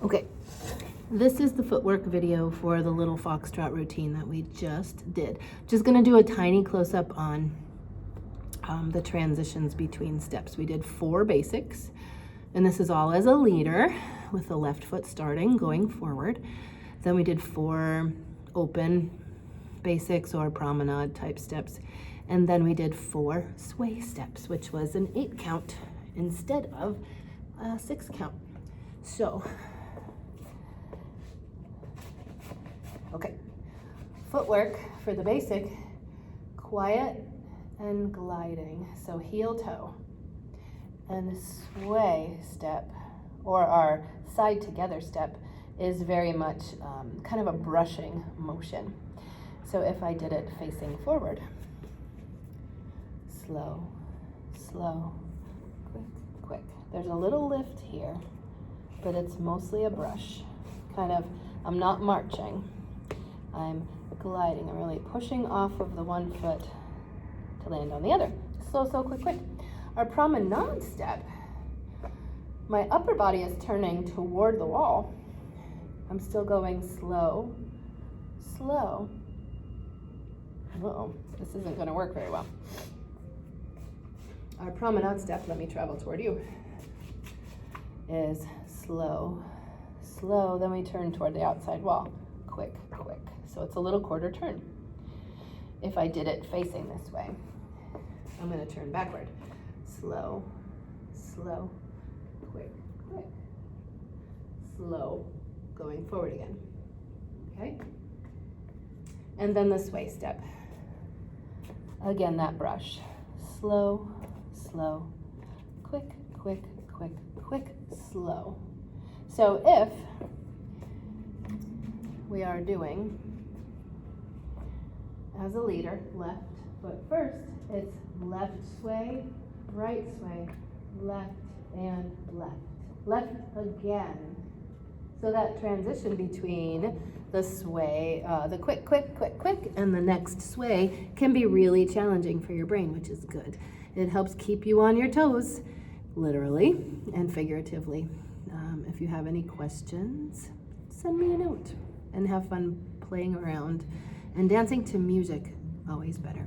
Okay, this is the footwork video for the little Foxtrot routine that we just did. Just gonna do a tiny close-up on the transitions between steps. We did 4 basics, and this is all as a leader with the left foot starting, going forward. Then we did 4 open basics or promenade type steps. And then we did 4 sway steps, which was an 8 count instead of a 6 count. So, okay, footwork for the basic, quiet and gliding. So heel toe. And the sway step, or our side together step, is very much kind of a brushing motion. So if I did it facing forward, slow, slow, quick, quick. There's a little lift here, but it's mostly a brush. Kind of, I'm not marching. I'm gliding. I'm really pushing off of the one foot to land on the other. Slow, slow, quick, quick. Our promenade step, my upper body is turning toward the wall. I'm still going slow, slow. Uh-oh, this isn't going to work very well. Our promenade step, let me travel toward you, is slow, slow. Then we turn toward the outside wall. Quick, quick. So it's a little quarter turn. If I did it facing this way, I'm going to turn backward. Slow, slow, quick, quick, slow, going forward again. Okay? And then the sway step. Again, that brush. Slow, slow, quick, quick, quick, quick, slow. So if we are doing, as a leader, left foot first, it's left sway, right sway, left and left. Left again. So that transition between the sway, the quick, quick, quick, quick, and the next sway can be really challenging for your brain, which is good. It helps keep you on your toes, literally and figuratively. If you have any questions, send me a note, and have fun playing around and dancing to music, always better.